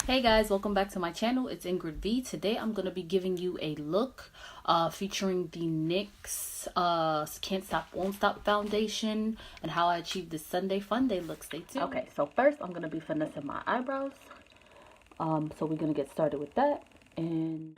Hey guys, welcome back to my channel. It's Ingrid V. Today I'm going to be giving you a look featuring the NYX Can't Stop Won't Stop Foundation and how I achieved this Sunday Funday look. Stay tuned. Okay, so first I'm going to be finessing my eyebrows. So we're going to get started with that. And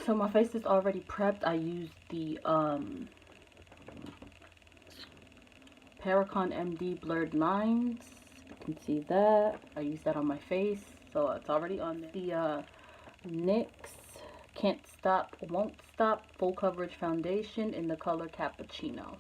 so my face is already prepped. I used the Paracon MD blurred lines. You can see that. I used that on my face, so it's already on there. The NYX Can't Stop Won't Stop Full Coverage Foundation in the color Cappuccino.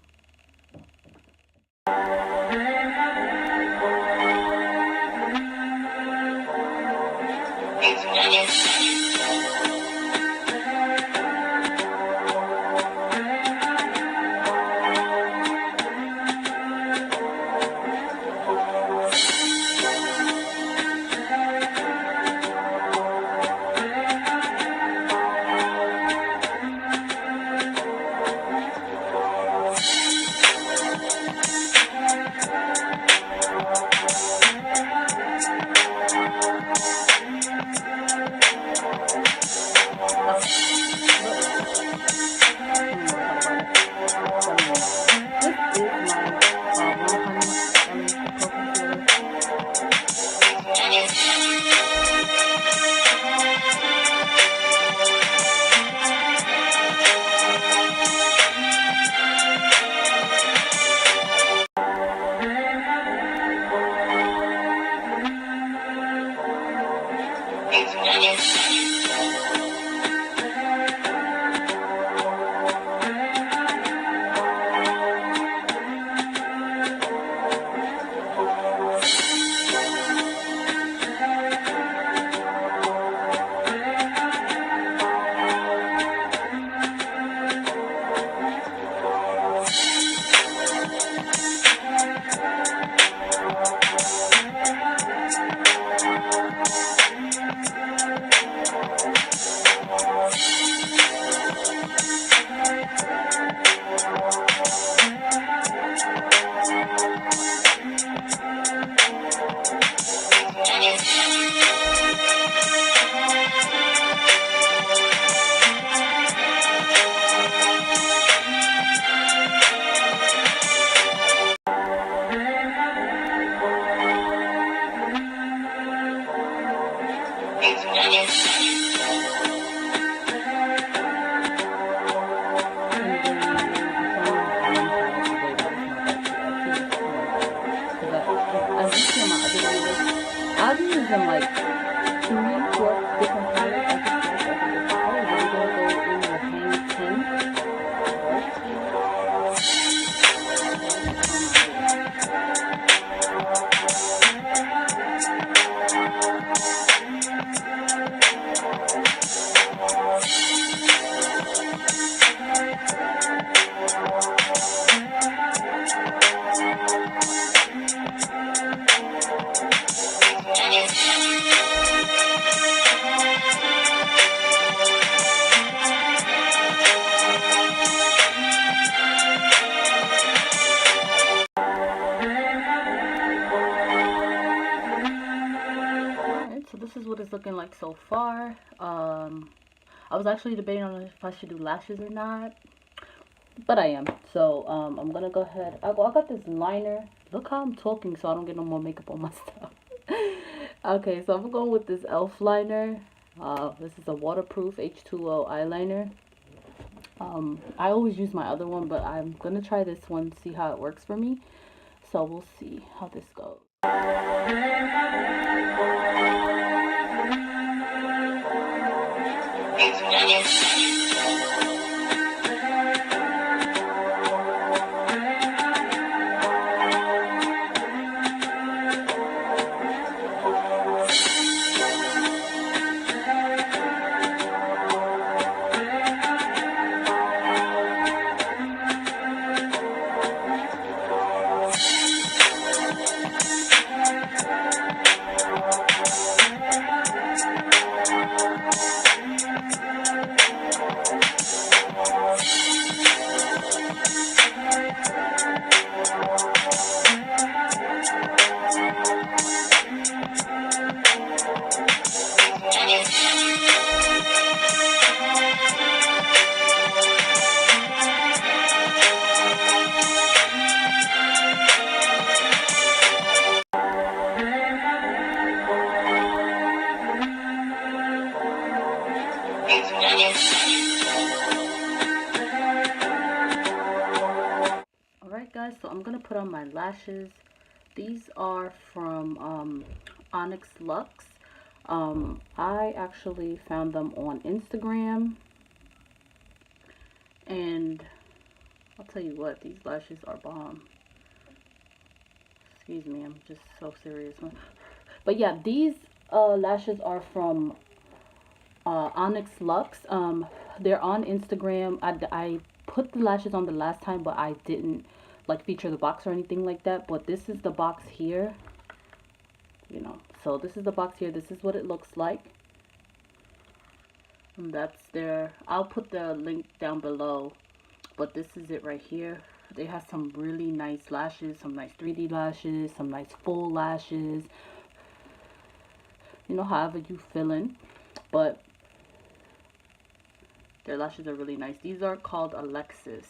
it's looking like so far. I was actually debating on if I should do lashes or not, but I am. So I'm gonna go ahead. I got this liner. Look how I'm talking so I don't get no more makeup on my stuff. Okay, so I'm going with this e.l.f. liner. This is a waterproof H2O eyeliner. I always use my other one, but I'm gonna try this one, see how it works for me. So we'll see how this goes. Alright guys, so I'm gonna put on my lashes. These are from NYX Lux. I actually found them on Instagram, and I'll tell you what, these lashes are bomb. Excuse me, I'm just so serious. But yeah, these lashes are from NYX Lux. They're on Instagram. I put the lashes on the last time, but I didn't like feature the box or anything like that. But this is the box here, you know. So this is the box here. This is what it looks like, and that's their. I'll put the link down below, but this is it right here. They have some really nice lashes, some nice 3D lashes, some nice full lashes, you know, however you feeling. But their lashes are really nice. These are called Alexis.